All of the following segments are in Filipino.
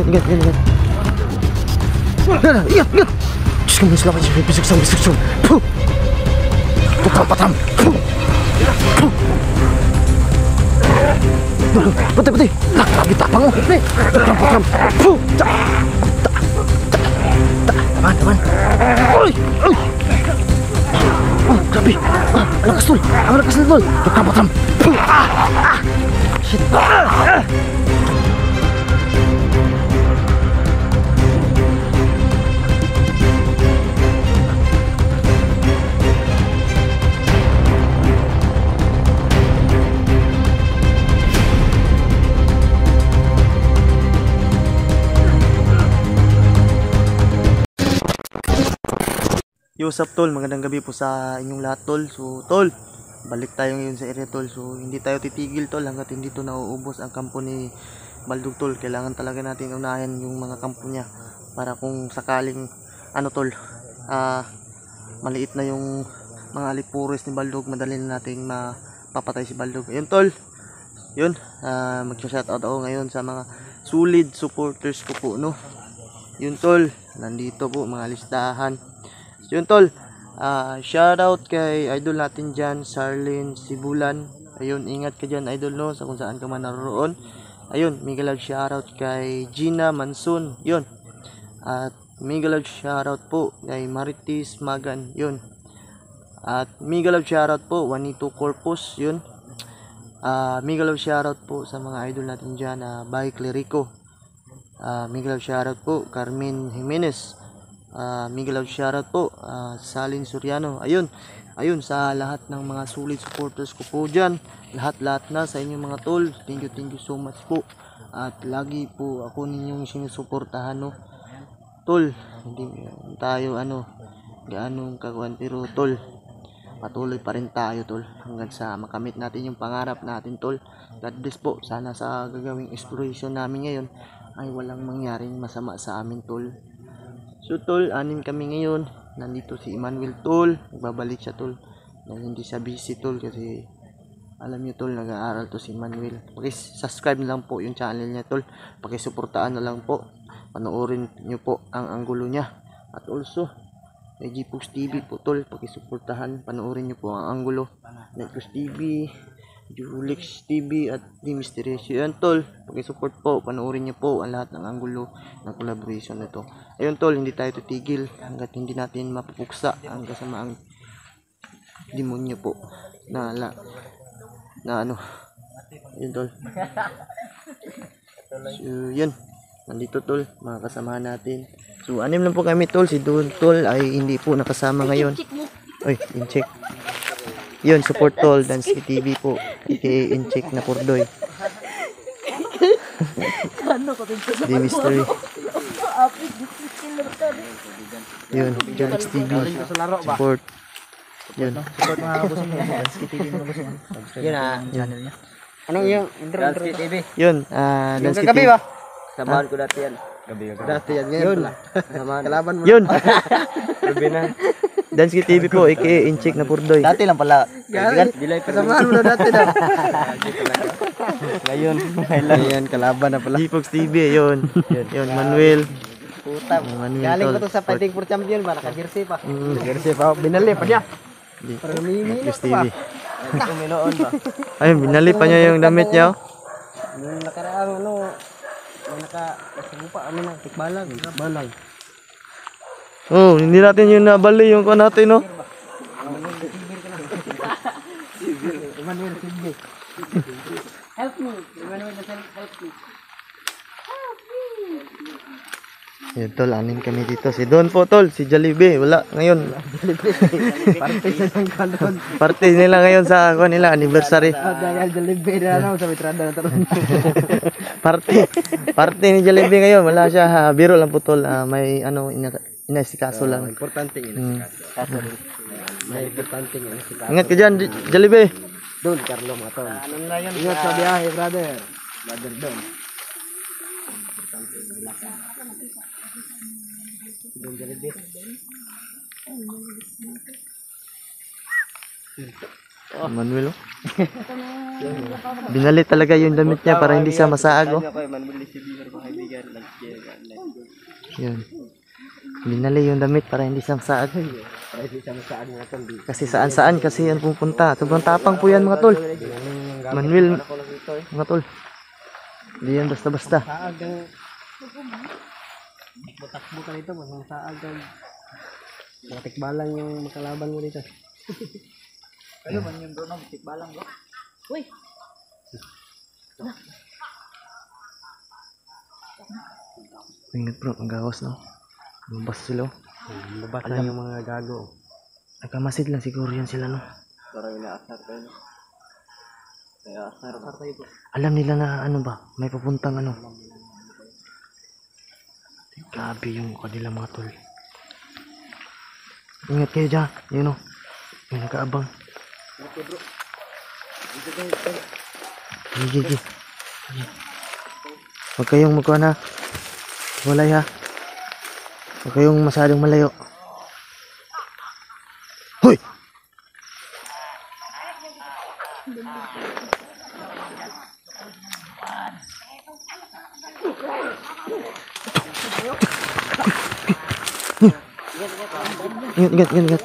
Ingat. Ingat. Diyos ka, manis laban siya. Bisag-sang. Patram. Patay. Lagi tapang mo. Patram. Taman. Uy. Oh, grabe. Ang lakas na tol. Patram. Shit. Yo, what's up tol, magandang gabi po sa inyong lahat tol. So tol, balik tayo ngayon sa area tol. So hindi tayo titigil tol hanggat hindi to nauubos ang kampo ni Baldog tol. Kailangan talaga natin unahin yung mga kampo niya para kung sakaling ano tol, maliit na yung mga alipuris ni Baldog, madali na nating mapapatay si Baldog. Ayun tol, yun, mag-shoutout ako ngayon sa mga solid supporters ko po, no. Yun tol, nandito po mga listahan. Yun tol, shoutout kay idol natin dyan, Sarlene Sibulan. Ayun, ingat ka dyan idol, no, sa kung saan ka man naroon. Ayun, mega love shoutout kay Gina Manson. Yun, at mega love shoutout po kay Maritis Magan. Yun, at mega love shoutout po Juanito Corpus. Yun, mega love shoutout po sa mga idol natin dyan, Bay Clerico. Mega love shoutout po Carmen Jimenez. Mega love shoutout po Salin Soriano. Ayun sa lahat ng mga solid supporters ko po dyan, lahat na sa inyong mga tol. Thank you so much po, at lagi po ako ninyong sinusuportahan, no tol. Hindi tayo gaanong kaguan, pero tol, patuloy pa rin tayo tol hanggang sa makamit natin yung pangarap natin tol. God bless po. Sana sa gagawing exploration namin ngayon ay walang mangyaring masama sa amin tol. So tol, 6 kami ngayon. Nandito si Emmanuel tol, nagbabalik siya tol, hindi siya busy tol, kasi alam niyo tol, nag-aaral to si Emmanuel. Subscribe na lang po yung channel niya tol, pakisuportaan na lang po, panoorin niyo po ang anggulo niya. At also may Gpox TV po tol, pakisuportahan, panoorin niyo po ang anggulo. Gpox TV, Julix TV at The Mysterious. Yan tol, pakisupport po, panoorin niyo po ang lahat ng anggulo ng collaboration na ito. Ayun tol, hindi tayo titigil hanggat hindi natin mapupuksa ang kasamaang demonyo po na ano. Ayun tol. So yun, nandito tol, mga kasamahan natin. So 6 lang po kami tol. Si Don tol ay hindi po nakasama ngayon. Oy, in-check. Yun, support tol, Dance TV po, aka in-check na Purdoy. The Mystery. Yun, Dance TV, support. Yun, support mga kabusin mo, Dance TV mga kabusin. Yun channel niya. Anong yung Dance TV? Yun, Dance TV. Samahan ko dati yan. Dati yan, ngayon pala. Kalaban mo. Yun. Gabi na. Dance TV po, aka in-check na Purdoy. Dati lang pala. Kasamahan mo na dati na. Ngayon, kalaban na pala. Gpox TV, yun. Yun, Manuel. Puta, galing ko to sa Fighting for Champion ba? Naka-jersey pa. Jersey pa, binali pa niya. Gpox TV. Kuminoon ba? Ayun, binali pa niya yung damit niya. Nung nakaraang naka-supa, tikbalang. Oh, hindi natin yung nabali yung kuha natin, no? Emmanuel, help me. Emmanuel, help me. Yun tol, 6 kami dito. Si Don po tol, si Jollibee, wala ngayon. Party nila ngayon sa nila anniversary. Jollibee na sa mitrada na taron. Party ni Jollibee ngayon, wala siya. Biro lang po tol, may inasikaso lang. Importante inasikaso. May importante inasikaso. Ingat ka dyan, Jollibee. Don, Carlo mga tol. Ingat sa biyahe, brother. Brother Don. Don Jollibee. Manuel, binali talaga yung damit niya para hindi siya masaag. Yun. Binali yung damit para hindi sangsaan. Kasi saan-saan kasi yan pupunta. Sobrang tapang po yan mga tol. Manuel, mga tol. Hindi yan basta-basta. Butak-butak ka dito, masang saag ka. Matikbalang yung makalaban mo dito. Ano man yung doon, matikbalang ba? Uy! Ingat bro, ang gawas no. Mabas sila. Mabas na yung mga gago. Nagkamasid lang siguro yan sila no. Parang inaasar tayo. Kaya asar tayo po. Alam nila na ano ba, may papuntang ano. Grabe yung kanila mga tol. Ingat kayo dyan, yun o. May nakaabang. Okay bro. Gigi. Huwag kayong magkuha na. Walay ha. Huwag kayong masyadong malayo. Hoy! Ingat. Ingat.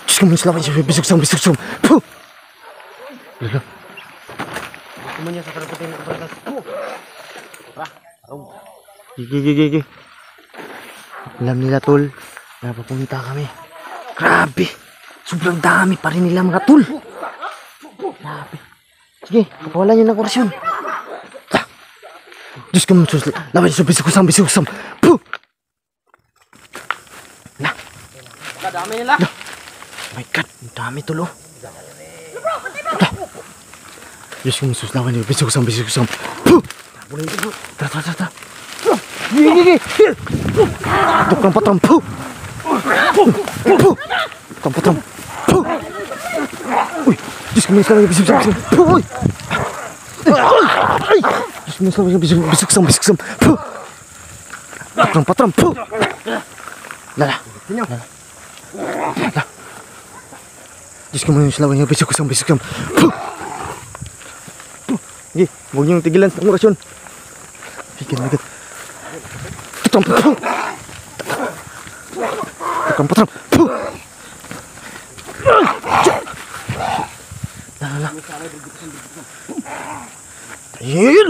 Diyos ka, selamat siya. Bisuk-sam. Puh! Lala. Kumanya sa karapatin ng kabatas. Gigi. Alam nila tol, napapunta kami. Grabe! Sobrang dami pa rin nila mga tol. Grabe. Sige, pakawalan nyo ng orasyon. Diyos ka, laban siya. Bisuk-sam. Puh! Kadami nila. Oh my God, ang dami tol oh. Diyos ko, lawan niyo. Bisuk-sam. Puh! Tara. Gigi! Tukang patram. Puh! Tukang patram. Puh! Uy! Diyos ko, lawan niyo. Bisuk-sam. Puh! Uy! Diyos ko, lawan niyo. Bisuk-sam. Puh! Tukang patram. Puh! Lala. Diyos ko, lawan niyo. Bisuk-sam. Puh! Sige, huwag niyong tigilan ang orasyon. Sige. Tukang patram. Puh! Lala. Ayun!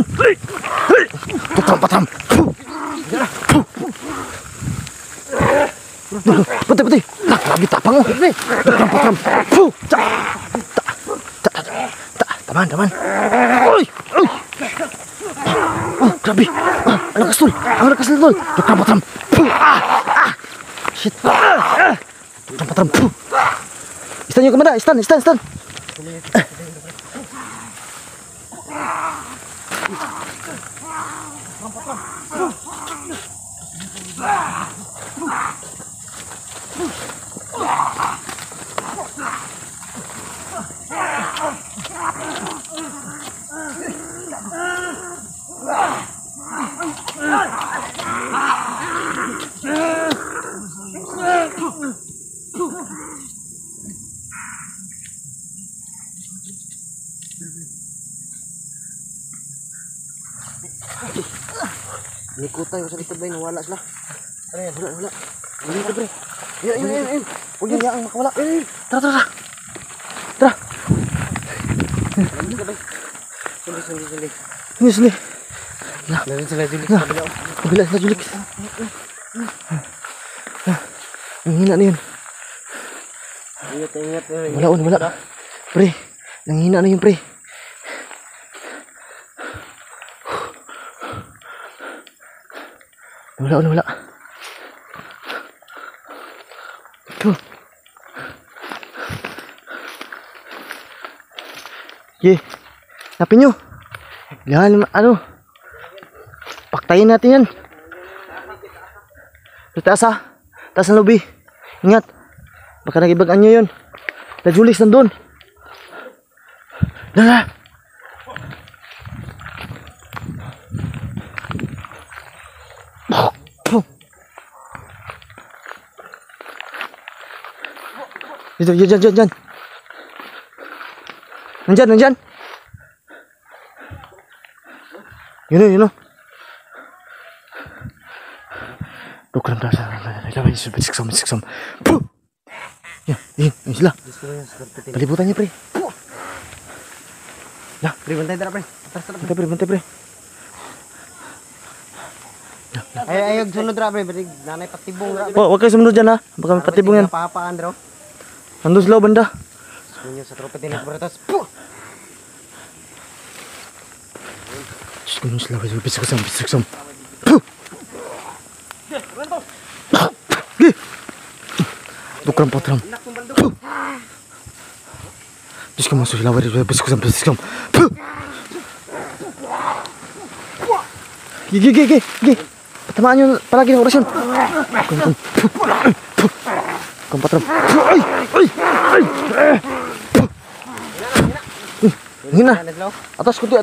Tukang patram. Puh! Pati. Grabe tapang mo. Tukang patram. Puh! Taman. Uy! Oh, grabe. Ang lakas tol. Tukang patram. Puh! Shit. Tukang patram. Puh! Istan yung kamera. Istan. Nikutan ko sa likod ba, nawala sila. Ano yan? Wala. Dito bre. Ayun. Huwag yan ang makawala. Tara. Suli. Meron sila Julik. Kabila sila Julik. Ang hina na yun. Ingat. Wala. Pre, nanghina na yun pre. Wala. Tuh. Napin nyo. Yan, ano. Paktayin natin yan. Taas ang lobby. Ingat. Baka nagibagaan nyo yun. Na Julis nandun. Dala. Diyan. Nandyan. Yun o. Dukram dah. Lawan siksam. Puh. Ya, ini sila. Palibutannya, pre. Ya, Pre, bantay tara, pre. bantay, pre. Ay, sunod ra, pre. Nanay patibong ra, pre. Oh, wag kayo sumunod dyan, ha. Baka may patibong yan. Papaan, bro. Nandun sila, banda. Sunyo sa tropa tinik, bro. Tapos, puh! Diyos ko, nung sila. Siksam. Puh. Dukram patram. Puh. Diyos ko, masuk sila. Siksam. Puh. Gigi. Tamaan nyo palagi ng orasyon. Dukram patram. Ay. Hina. Atas kunti.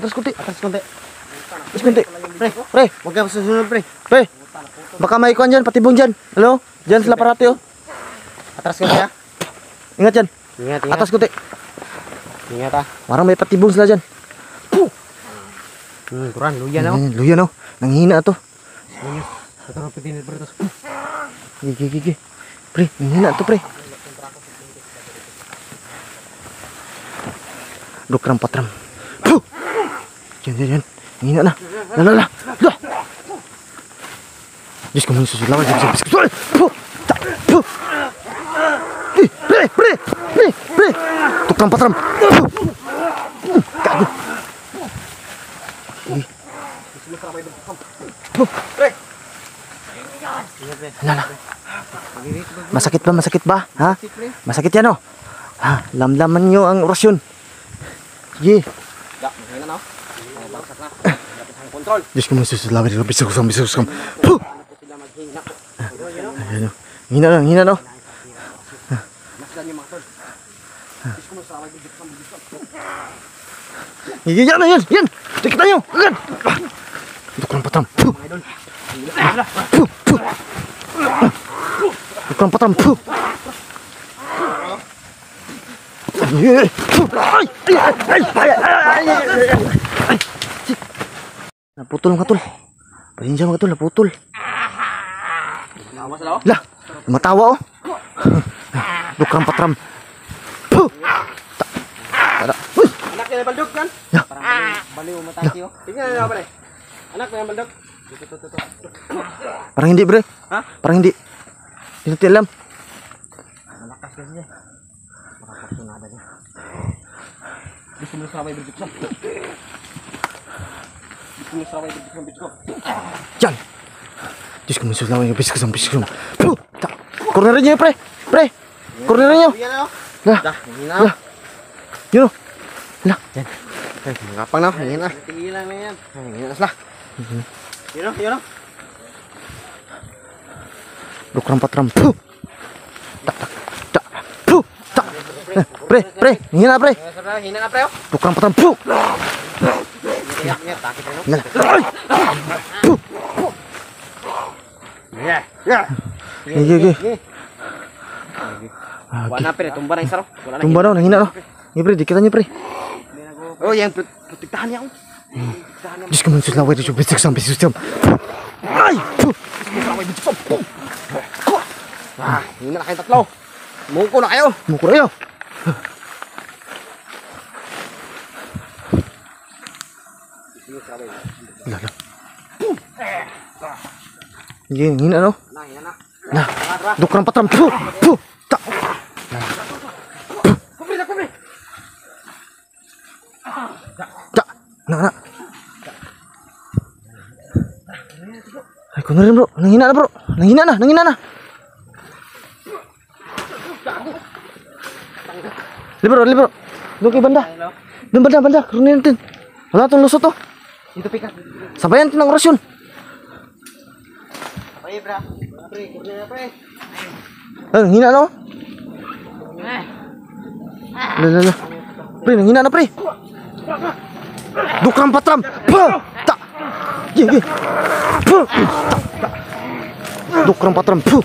Pre. Huwag ka susunod, pre. Pre. Baka may ikuan dyan, patibong dyan. Halo? Dyan sila parati, oh. Atras ko siya. Ingat dyan. Ingat. Atas kunti. Ingat, ah. Parang may patibong sila dyan. Kurang, luya na, oh. Luya, no? Nanghihina to. Sunyo sa tropa tinik, bro. Tapos, Gigi. Pre, nanghihina to, pre. Dukram patram. Puh! Yan. Nanghihina na. Lala. Diyos ko, mga susulaway. Puh! Puh! Pre! Dukram patram. Puh! Gago. Lala. Masakit ba? Ha? Masakit yan, oh. Ha, lamlaman nyo ang orasyon. Sige. Diyos ko, mga susulaway. Bisikosam. Puh! Ayan, oh. Hina, no? Yan! Dikit na nyo! Agad! Dukram patram. Puh! Dukram patram. Puh! Naputol mga tol. Pasensya mga tol, naputol. Lah, matawa, oh. Dukram patram. Puh! Tada. anak niya baldog kan? Ya. Parang baliw mataki, oh. Tingnan na pala. Anak niya baldog. Parang hindi, bre. Ha? Parang hindi. Hindi natin alam. Malakas kasi niya. Makakasunada niya. Gusto mo sa may baldog ko. Yan. Diyos ko, masus lawan yung biskosam. Puh! Cornerin nyo, pre. Cornerin nyo. Yan, oh. Lah. Hina. Yun, oh. Lah. Yan. Ay, ngapang na. Hina. Tigilan na yan. Hina na. Yun, oh. Dukram patram. Puh! Puh! Pre. Hina, pre. Hina na, pre, oh. Dukram patram. Puh! Niya, takit na, no? Nala. Puh! Yeah. Gigi. Wala, pre. Tumba na isa, ro. Wala na. Tumba daw, nanghina, no? Ini, pre, dikitan nyo, pre. Oh, yan. Protektahan niya, oh. Diyos ko, masus lawan yung biskosam. Ay! Puh! Hina na kayo tatlo. Muko na kayo. Mukura kayo. Lala. Hina, no? Hina na. Nah, dukram patram. Puh! Tak. Kumpre. Tak. Nak. Ay, kuno rin, bro. Nanghina na, bro. Nanghina na. Libro. Doon kay banda. Doon banda. Kunin natin. Wala itong lusot, oh. Dito, pikas. Sabayan natin ang orasyon. Pre, bra. Pre, kurnia na, pre. Nanghina, no? Lala. Pre, nanghina na, pre. Dukram patram. Puh! Tak. Gigi. Puh! Tak. Dukram patram. Puh!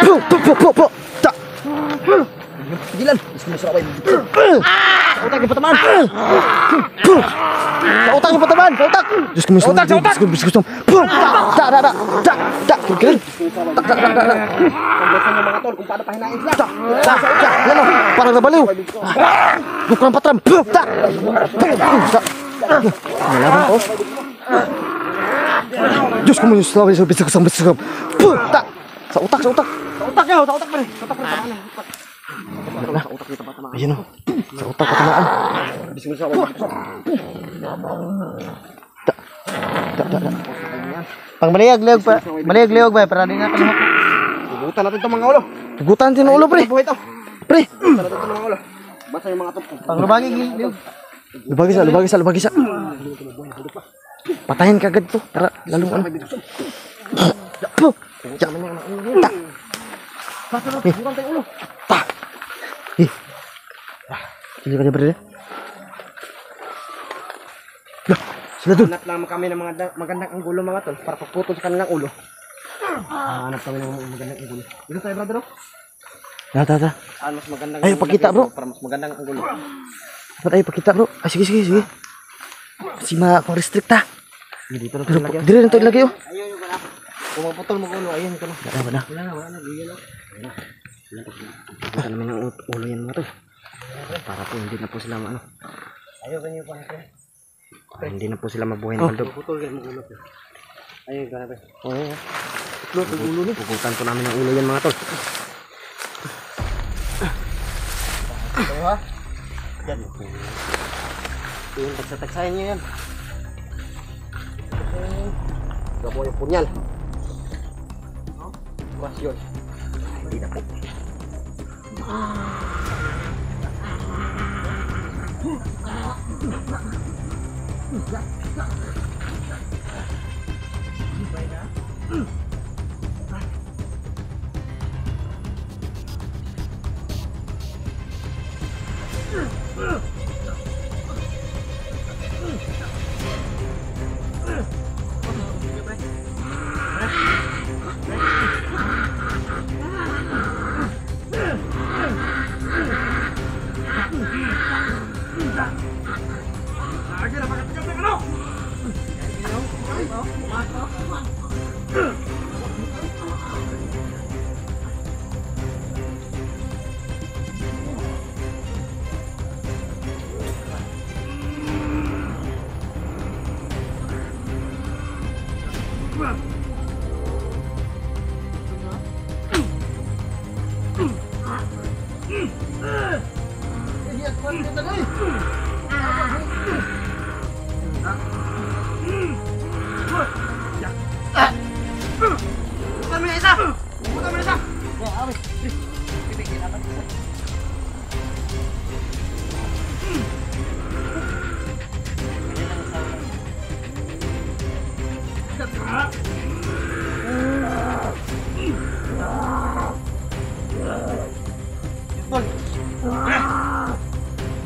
Puh! Tak. Pigilan. Sa utak yung patamaan. Sa utak yung patamaan. Sa utak. Diyos ko, sa utak. Diyos ko. Pagbasan ng mga tol kung paano pahinain sila. Ano? Parang nabaliw. Bukurang patram. Nalaman ko. Diyos ko, sa utak. Sa utak pa rin. Sa utak patamaan. Ayan o. Sa utak patamaan. Pang maniyag liog ba? Para di nga kalihok. Tugutan natin itong mga ulo. Tugutan natin ang ulo, pre. Pre. Tugutan natin itong mga ulo. Basta yung mga top. Pang lubagi liog. Lubagi sa. Patayin ka agad to. Para lalong ano. Tugutan tayo ulo. Sila ka niya, pre. Sila doon. Hanap naman kami ng mga magandang anggulo mga tol para pagputol sa kanilang ulo. Hanap kami ng magandang anggulo. Dito tayo, brother. Tata. Mas magandang. Ay, pakita, bro. Para mas magandang anggulo. Dapat ay pakita, bro. Ay, sige. Kasi ma-restrict ta. Dito na tayo lagay. Dire na tayo lagay, oh. Ayun yung wala. Kung maputol mo ulo, ayun ka na. Wala na. Gigil, oh. Kita namin ang ulo yan mga tol. Para po hindi na po sila ano. Ayaw ganyan po natin. Hindi na po sila mabuhay ng baldog. Putol yan mo ulo. Ayun ka na ba? Oo. Ulo ni. Puputan po namin ang ulo yan mga tol. Tayo ha. Yan. Yung tagsa-tagsahin nyo yan. Gabo yung punyal. Mas yun. Hindi na po.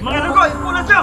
Mga lugo, ipunan siya!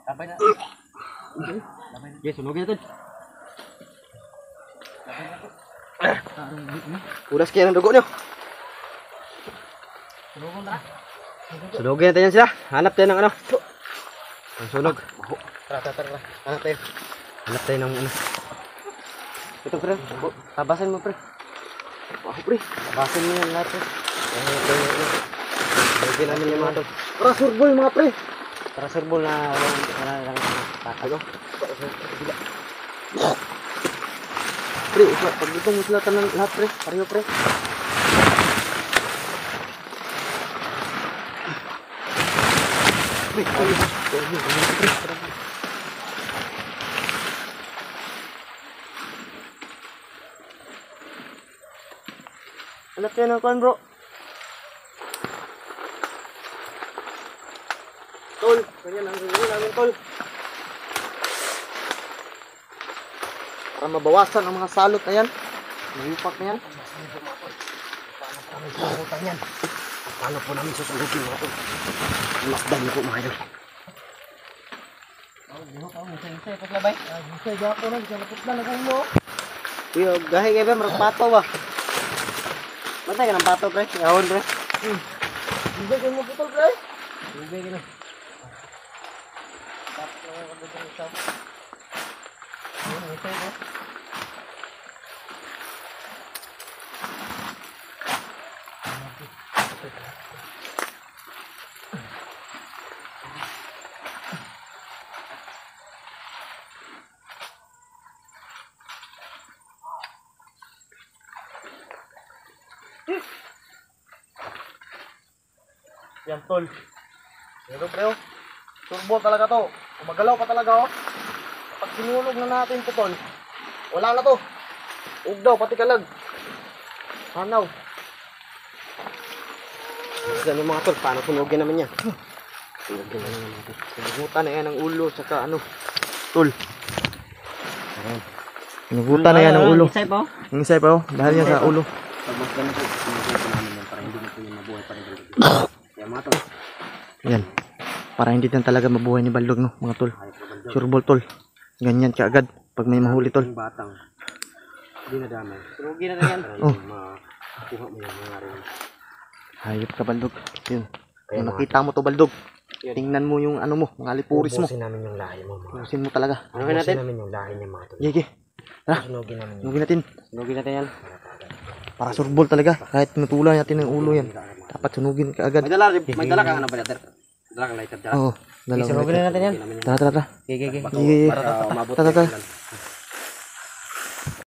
Labay na. Yes, sunugin natin. Ulas kaya ng dugo nyo. Sunugin natin yan sila. Hanap tayo ng ano. Ang sunog. Tara. Hanap tayo ng ano. Ito pre. Tabasan mo pre. Pre. Tabasan mo yan lahat pre. Lagyan namin yung mga ito. Para surbol mga pre. Para surbol na lang tatalo. Pre, pag ito mo sila tanang lahat pre. Pareho pre. Pre, Alat kayo ng kuhan, bro. Tol, ganyan ang gagawin namin, tol. Para mabawasan ang mga salot na yan. Mayupak na yan. Paano susugutan yan? Paano po namin susugugin mga tol? Masdan niyo po mga idol. Kuya, gahe kayo ba? Marag pato ba? Matay ka ng pato, pre. Yawon, pre. Hindi kayo mo putol, pre. Hindi kayo na. Yan, tol. Pero pre, oh. Turbo talaga to. Gumagalaw pa talaga, oh. Kapag sinulog na natin to, tol, wala na to. Ugdaw, pati kalag. Hanaw. Ganun mga tol, paano sunugin naman yan? Sunugin na naman natin. Sinugutan na yan ang ulo, saka ano. Tol. Sinugutan na yan ang ulo. Isay pa. Ang isay pa, oh. Dahil yan sa ulo. Pag mas ganun po, sinugutan namin yan para hindi na po yung mabuhay pa rin. Kaya mga tol, Yan. Para hindi na talaga mabuhay ni Baldog, no, mga tol. Sureball, tol. Ganyan ka agad pag may mahuli, tol. yung batang hindi na damay. Sunugin na yan. Para Oh. yung makuha mo yung mga rin. Hayop ka, Baldog. Yun. Kaya Kung mga nakita mo to, Baldog, tingnan mo yung ano mo, mga lipuris mo. ubusin namin yung lahi mo mga. Ubusin mo talaga. Ano natin? Ubusin namin yung lahi niya mga tol. Sige. Tara, Sunugin namin yung sunugin natin. Sunugin natin yan. Para sureball talaga. Kahit natulan natin ng ulo yan. Dapat sunugin ka agad. May dala kang ano ba natin? Dala kang lighter dyan. Oo. Dalawa. Sunugin na natin yan. Tara, tara, tara. Okay. Sige, Para umabot tara, tara. tayo.